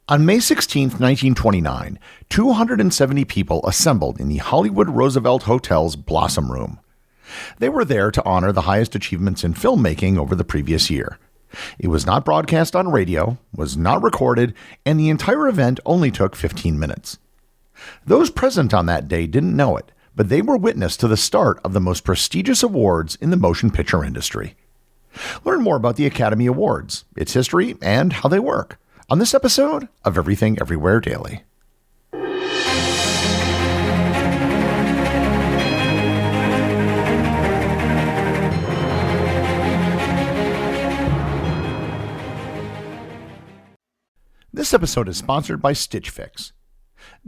On May 16, 1929, 270 people assembled in the Hollywood Roosevelt Hotel's Blossom Room. They were there to honor the highest achievements in filmmaking over the previous year. It was not broadcast on radio, was not recorded, and the entire event only took 15 minutes. Those present on that day didn't know it, but they were witness to the start of the most prestigious awards in the motion picture industry. Learn more about the Academy Awards, its history, and how they work on this episode of Everything Everywhere Daily. This episode is sponsored by Stitch Fix.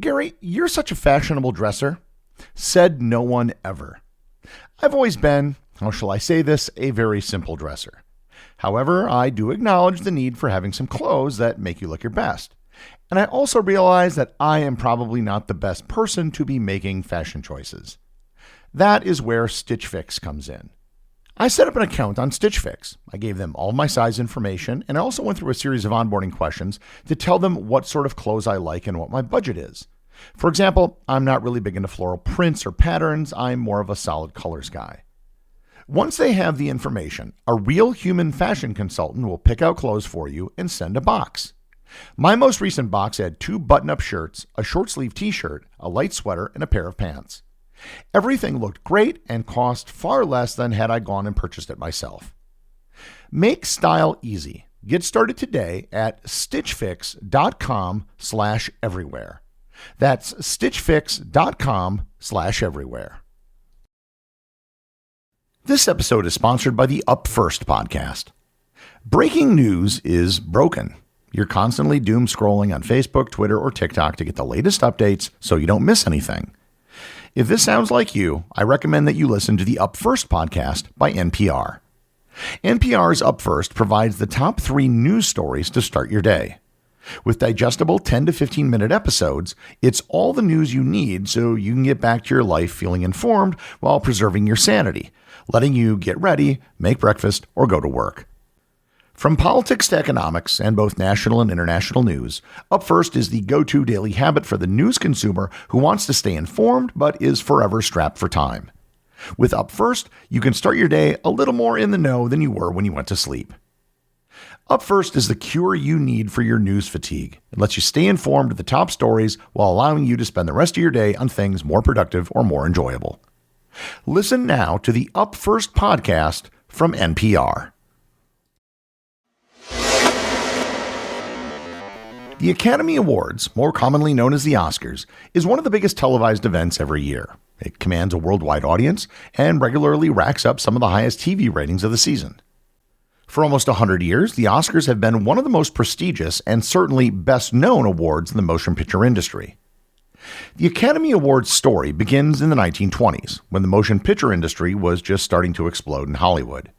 Gary, you're such a fashionable dresser. Said no one ever. I've always been, how shall I say this, a very simple dresser. However, I do acknowledge the need for having some clothes that make you look your best. And I also realize that I am probably not the best person to be making fashion choices. That is where Stitch Fix comes in. I set up an account on Stitch Fix. I gave them all my size information, and I also went through a series of onboarding questions to tell them what sort of clothes I like and what my budget is. For example, I'm not really big into floral prints or patterns. I'm more of a solid colors guy. Once they have the information, a real human fashion consultant will pick out clothes for you and send a box. My most recent box had 2 button-up shirts, a short-sleeve t-shirt, a light sweater, and a pair of pants. Everything looked great and cost far less than had I gone and purchased it myself. Make style easy. Get started today at stitchfix.com/everywhere. That's stitchfix.com/everywhere. This episode is sponsored by the Up First podcast. Breaking news is broken. You're constantly doom scrolling on Facebook, Twitter, or TikTok to get the latest updates so you don't miss anything. If this sounds like you, I recommend that you listen to the Up First podcast by NPR. NPR's Up First provides the top 3 news stories to start your day. With digestible 10 to 15 minute episodes, it's all the news you need so you can get back to your life feeling informed while preserving your sanity, letting you get ready, make breakfast, or go to work. From politics to economics and both national and international news, Up First is the go-to daily habit for the news consumer who wants to stay informed but is forever strapped for time. With Up First, you can start your day a little more in the know than you were when you went to sleep. Up First is the cure you need for your news fatigue. It lets you stay informed of the top stories while allowing you to spend the rest of your day on things more productive or more enjoyable. Listen now to the Up First podcast from NPR. The Academy Awards, more commonly known as the Oscars, is one of the biggest televised events every year. It commands a worldwide audience and regularly racks up some of the highest TV ratings of the season. For almost 100 years, the Oscars have been one of the most prestigious and certainly best-known awards in the motion picture industry. The Academy Awards story begins in the 1920s, when the motion picture industry was just starting to explode in Hollywood.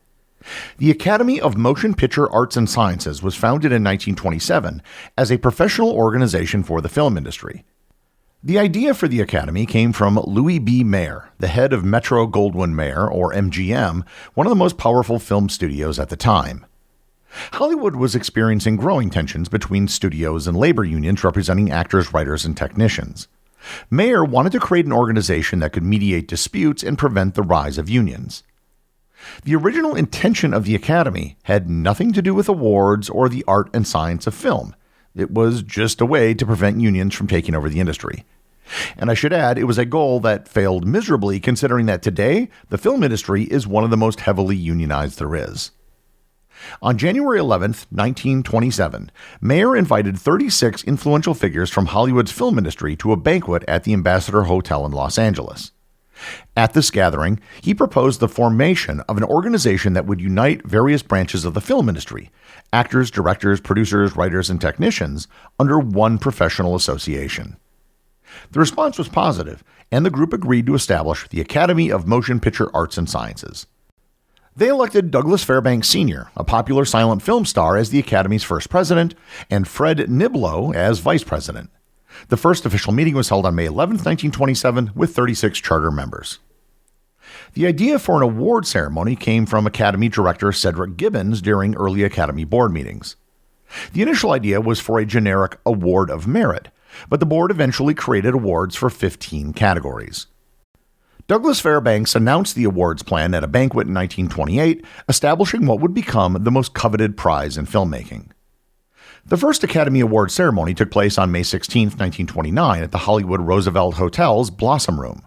The Academy of Motion Picture Arts and Sciences was founded in 1927 as a professional organization for the film industry. The idea for the Academy came from Louis B. Mayer, the head of Metro-Goldwyn-Mayer, or MGM, one of the most powerful film studios at the time. Hollywood was experiencing growing tensions between studios and labor unions representing actors, writers, and technicians. Mayer wanted to create an organization that could mediate disputes and prevent the rise of unions. The original intention of the Academy had nothing to do with awards or the art and science of film. It was just a way to prevent unions from taking over the industry. And I should add, it was a goal that failed miserably considering that today, the film industry is one of the most heavily unionized there is. On January 11, 1927, Mayer invited 36 influential figures from Hollywood's film industry to a banquet at the Ambassador Hotel in Los Angeles. At this gathering, he proposed the formation of an organization that would unite various branches of the film industry, actors, directors, producers, writers, and technicians, under one professional association. The response was positive, and the group agreed to establish the Academy of Motion Picture Arts and Sciences. They elected Douglas Fairbanks Sr., a popular silent film star, as the Academy's first president, and Fred Niblo as vice president. The first official meeting was held on May 11, 1927, with 36 charter members. The idea for an award ceremony came from Academy Director Cedric Gibbons during early Academy board meetings. The initial idea was for a generic award of merit, but the board eventually created awards for 15 categories. Douglas Fairbanks announced the awards plan at a banquet in 1928, establishing what would become the most coveted prize in filmmaking. The first Academy Award ceremony took place on May 16, 1929 at the Hollywood Roosevelt Hotel's Blossom Room.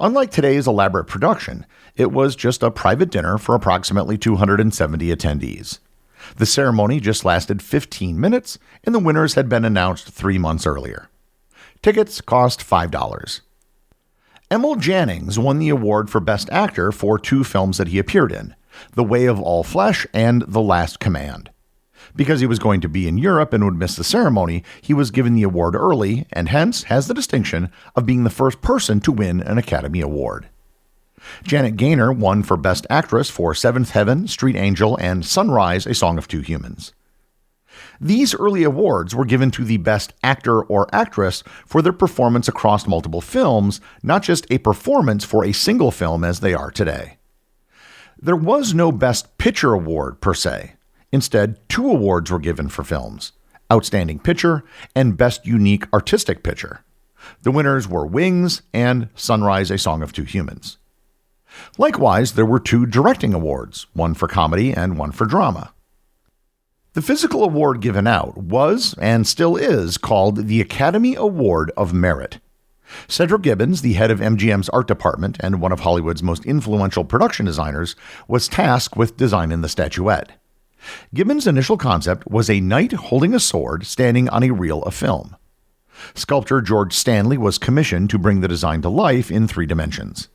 Unlike today's elaborate production, it was just a private dinner for approximately 270 attendees. The ceremony just lasted 15 minutes, and the winners had been announced 3 months earlier. Tickets cost $5. Emil Jannings won the award for Best Actor for 2 films that he appeared in, The Way of All Flesh and The Last Command. Because he was going to be in Europe and would miss the ceremony, he was given the award early and hence has the distinction of being the first person to win an Academy Award. Janet Gaynor won for Best Actress for Seventh Heaven, Street Angel, and Sunrise, A Song of Two Humans. These early awards were given to the Best Actor or Actress for their performance across multiple films, not just a performance for a single film as they are today. There was no Best Picture award per se. Instead, 2 awards were given for films, Outstanding Picture and Best Unique Artistic Picture. The winners were Wings and Sunrise, A Song of Two Humans. Likewise, there were 2 directing awards, one for comedy and one for drama. The physical award given out was, and still is, called the Academy Award of Merit. Cedric Gibbons, the head of MGM's art department and one of Hollywood's most influential production designers, was tasked with designing the statuette. Gibbons' initial concept was a knight holding a sword standing on a reel of film. Sculptor George Stanley was commissioned to bring the design to life in 3 dimensions.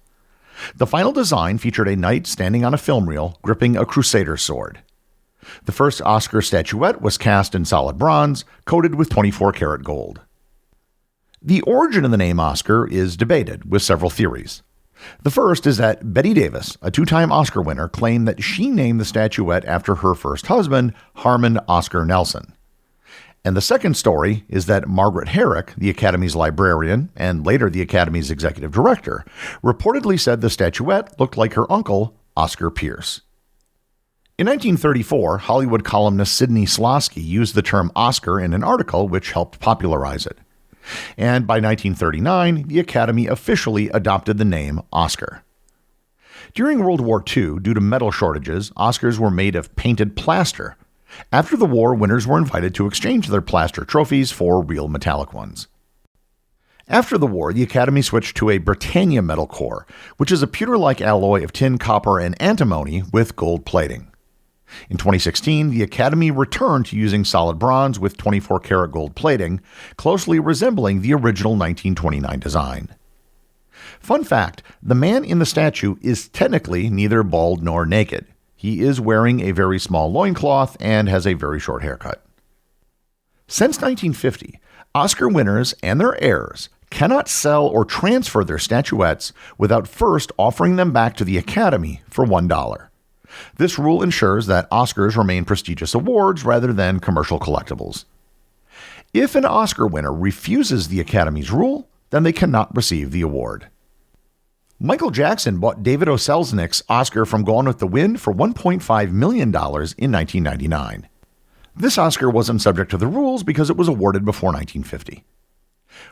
The final design featured a knight standing on a film reel gripping a crusader sword. The first Oscar statuette was cast in solid bronze, coated with 24-karat gold. The origin of the name Oscar is debated, with several theories. The first is that Bette Davis, a 2-time Oscar winner, claimed that she named the statuette after her first husband, Harmon Oscar Nelson. And the second story is that Margaret Herrick, the Academy's librarian and later the Academy's executive director, reportedly said the statuette looked like her uncle, Oscar Pierce. In 1934, Hollywood columnist Sidney Slosky used the term Oscar in an article which helped popularize it. And by 1939, the Academy officially adopted the name Oscar. During World War II, due to metal shortages, Oscars were made of painted plaster. After the war, winners were invited to exchange their plaster trophies for real metallic ones. After the war, the Academy switched to a Britannia metal core, which is a pewter-like alloy of tin, copper, and antimony with gold plating. In 2016, the Academy returned to using solid bronze with 24-karat gold plating, closely resembling the original 1929 design. Fun fact, the man in the statue is technically neither bald nor naked. He is wearing a very small loincloth and has a very short haircut. Since 1950, Oscar winners and their heirs cannot sell or transfer their statuettes without first offering them back to the Academy for $1. This rule ensures that Oscars remain prestigious awards rather than commercial collectibles. If an Oscar winner refuses the Academy's rule, then they cannot receive the award. Michael Jackson bought David O. Selznick's Oscar from Gone with the Wind for $1.5 million in 1999. This Oscar wasn't subject to the rules because it was awarded before 1950.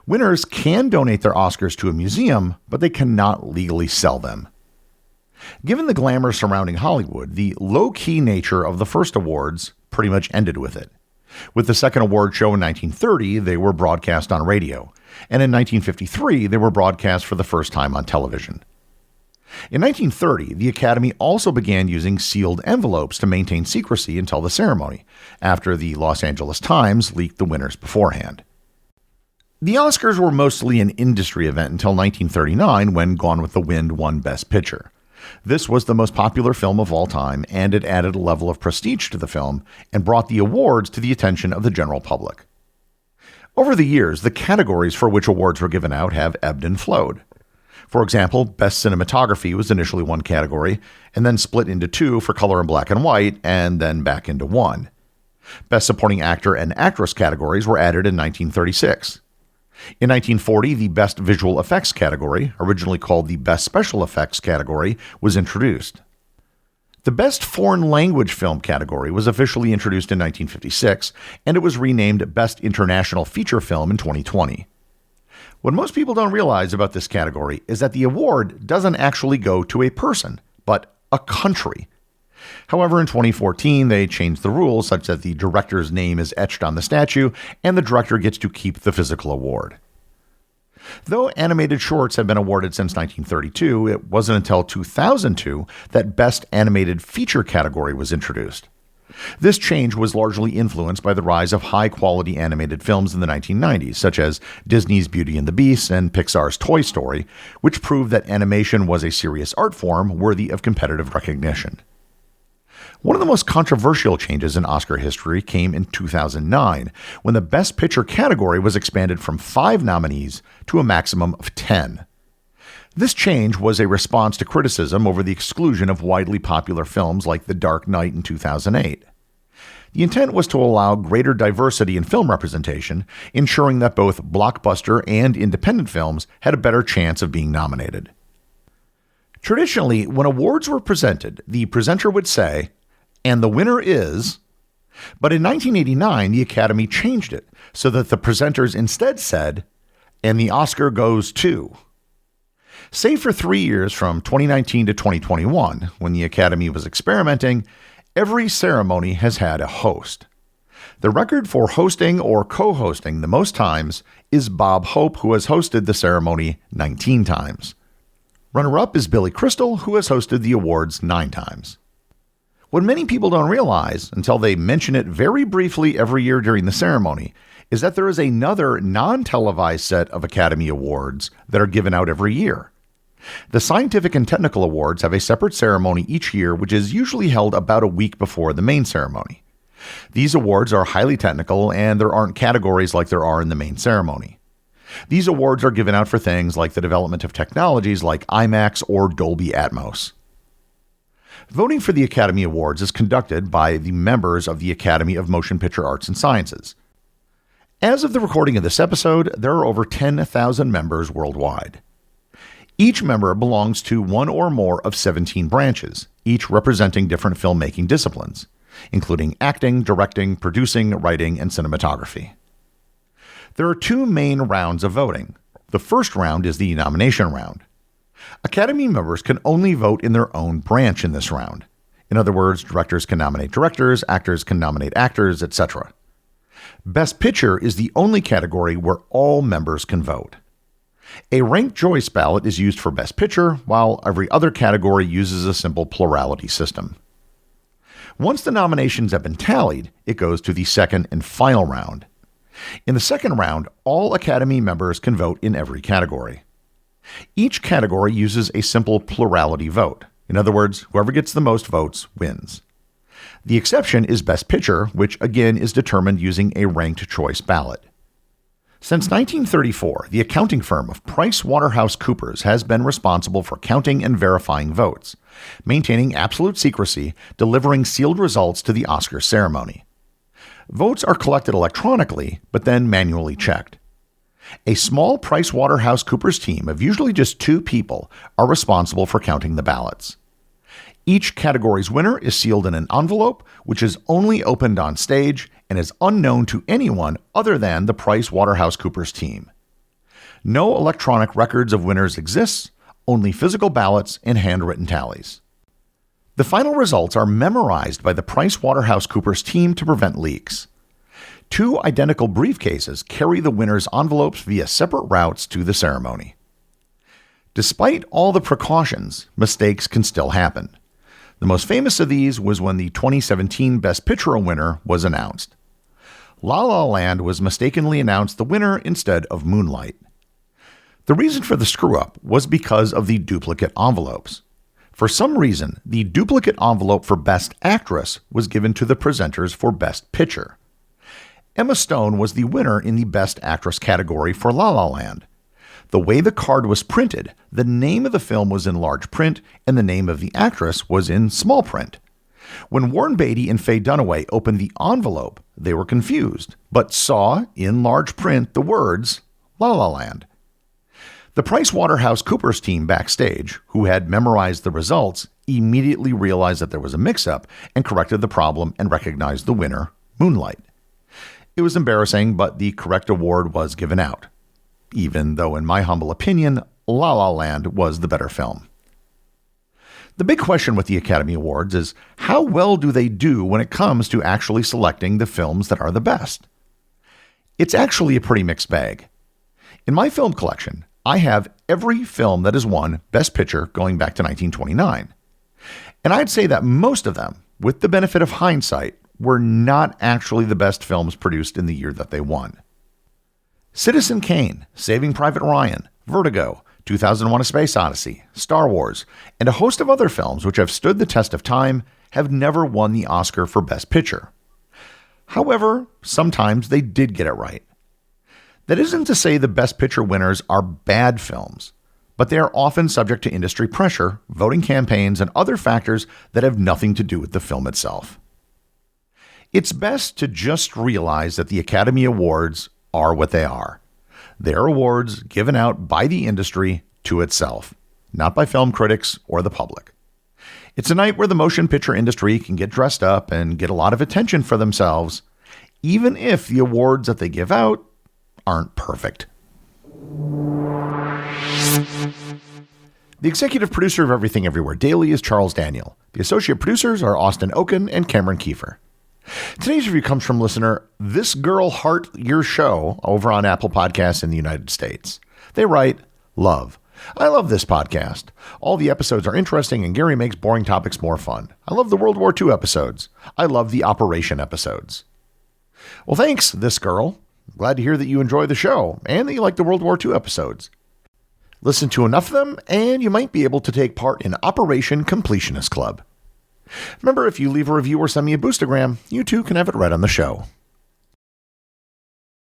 Winners can donate their Oscars to a museum, but they cannot legally sell them. Given the glamour surrounding Hollywood, the low-key nature of the first awards pretty much ended with it. With the second award show in 1930, they were broadcast on radio, and in 1953, they were broadcast for the first time on television. In 1930, the Academy also began using sealed envelopes to maintain secrecy until the ceremony, after the Los Angeles Times leaked the winners beforehand. The Oscars were mostly an industry event until 1939, when Gone with the Wind won Best Picture. This was the most popular film of all time, and it added a level of prestige to the film and brought the awards to the attention of the general public. Over the years, the categories for which awards were given out have ebbed and flowed. For example, Best Cinematography was initially one category, and then split into 2 for color and black and white, and then back into 1. Best Supporting Actor and Actress categories were added in 1936. In 1940, the Best Visual Effects category, originally called the Best Special Effects category, was introduced. The Best Foreign Language Film category was officially introduced in 1956, and it was renamed Best International Feature Film in 2020. What most people don't realize about this category is that the award doesn't actually go to a person, but a country. However, in 2014, they changed the rules such that the director's name is etched on the statue, and the director gets to keep the physical award. Though animated shorts have been awarded since 1932, it wasn't until 2002 that Best Animated Feature category was introduced. This change was largely influenced by the rise of high-quality animated films in the 1990s, such as Disney's Beauty and the Beast and Pixar's Toy Story, which proved that animation was a serious art form worthy of competitive recognition. One of the most controversial changes in Oscar history came in 2009, when the Best Picture category was expanded from 5 nominees to a maximum of 10. This change was a response to criticism over the exclusion of widely popular films like The Dark Knight in 2008. The intent was to allow greater diversity in film representation, ensuring that both blockbuster and independent films had a better chance of being nominated. Traditionally, when awards were presented, the presenter would say, "And the winner is," but in 1989, the Academy changed it so that the presenters instead said, "And the Oscar goes to." Save for 3 years from 2019 to 2021, when the Academy was experimenting, every ceremony has had a host. The record for hosting or co-hosting the most times is Bob Hope, who has hosted the ceremony 19 times. Runner-up is Billy Crystal, who has hosted the awards 9 times. What many people don't realize, until they mention it very briefly every year during the ceremony, is that there is another non-televised set of Academy Awards that are given out every year. The Scientific and Technical Awards have a separate ceremony each year, which is usually held about a week before the main ceremony. These awards are highly technical, and there aren't categories like there are in the main ceremony. These awards are given out for things like the development of technologies like IMAX or Dolby Atmos. Voting for the Academy Awards is conducted by the members of the Academy of Motion Picture Arts and Sciences. As of the recording of this episode, there are over 10,000 members worldwide. Each member belongs to one or more of 17 branches, each representing different filmmaking disciplines, including acting, directing, producing, writing, and cinematography. There are 2 main rounds of voting. The first round is the nomination round. Academy members can only vote in their own branch in this round. In other words, directors can nominate directors, actors can nominate actors, etc. Best Picture is the only category where all members can vote. A ranked choice ballot is used for Best Picture, while every other category uses a simple plurality system. Once the nominations have been tallied, it goes to the second and final round. In the second round, all Academy members can vote in every category. Each category uses a simple plurality vote. In other words, whoever gets the most votes wins. The exception is Best Picture, which again is determined using a ranked choice ballot. Since 1934, the accounting firm of PricewaterhouseCoopers has been responsible for counting and verifying votes, maintaining absolute secrecy, delivering sealed results to the Oscar ceremony. Votes are collected electronically, but then manually checked. A small PricewaterhouseCoopers team of usually just 2 people are responsible for counting the ballots. Each category's winner is sealed in an envelope, which is only opened on stage and is unknown to anyone other than the PricewaterhouseCoopers team. No electronic records of winners exist, only physical ballots and handwritten tallies. The final results are memorized by the PricewaterhouseCoopers team to prevent leaks. 2 identical briefcases carry the winners' envelopes via separate routes to the ceremony. Despite all the precautions, mistakes can still happen. The most famous of these was when the 2017 Best Picture winner was announced. La La Land was mistakenly announced the winner instead of Moonlight. The reason for the screw-up was because of the duplicate envelopes. For some reason, the duplicate envelope for Best Actress was given to the presenters for Best Picture. Emma Stone was the winner in the Best Actress category for La La Land. The way the card was printed, the name of the film was in large print and the name of the actress was in small print. When Warren Beatty and Faye Dunaway opened the envelope, they were confused, but saw in large print the words La La Land. The PricewaterhouseCoopers team backstage, who had memorized the results, immediately realized that there was a mix-up and corrected the problem and recognized the winner, Moonlight. It was embarrassing, but the correct award was given out, even though, in my humble opinion, La La Land was the better film. The big question with the Academy Awards is, how well do they do when it comes to actually selecting the films that are the best? It's actually a pretty mixed bag. In my film collection, I have every film that has won Best Picture going back to 1929. And I'd say that most of them, with the benefit of hindsight, were not actually the best films produced in the year that they won. Citizen Kane, Saving Private Ryan, Vertigo, 2001: A Space Odyssey, Star Wars, and a host of other films which have stood the test of time have never won the Oscar for Best Picture. However, sometimes they did get it right. That isn't to say the Best Picture winners are bad films, but they are often subject to industry pressure, voting campaigns, and other factors that have nothing to do with the film itself. It's best to just realize that the Academy Awards are what they are. They're awards given out by the industry to itself, not by film critics or the public. It's a night where the motion picture industry can get dressed up and get a lot of attention for themselves, even if the awards that they give out aren't perfect. The executive producer of Everything Everywhere Daily is Charles Daniel. The associate producers are Austin Oken and Cameron Kiefer. Today's review comes from listener This Girl Heart Your Show over on Apple Podcasts in the United States. They write, "Love. I love this podcast. All the episodes are interesting and Gary makes boring topics more fun. I love the World War II episodes. I love the Operation episodes." Well, thanks, This Girl. I'm glad to hear that you enjoy the show and that you like the World War II episodes. Listen to enough of them and you might be able to take part in Operation Completionist Club. Remember, if you leave a review or send me a boostagram, you too can have it read on the show.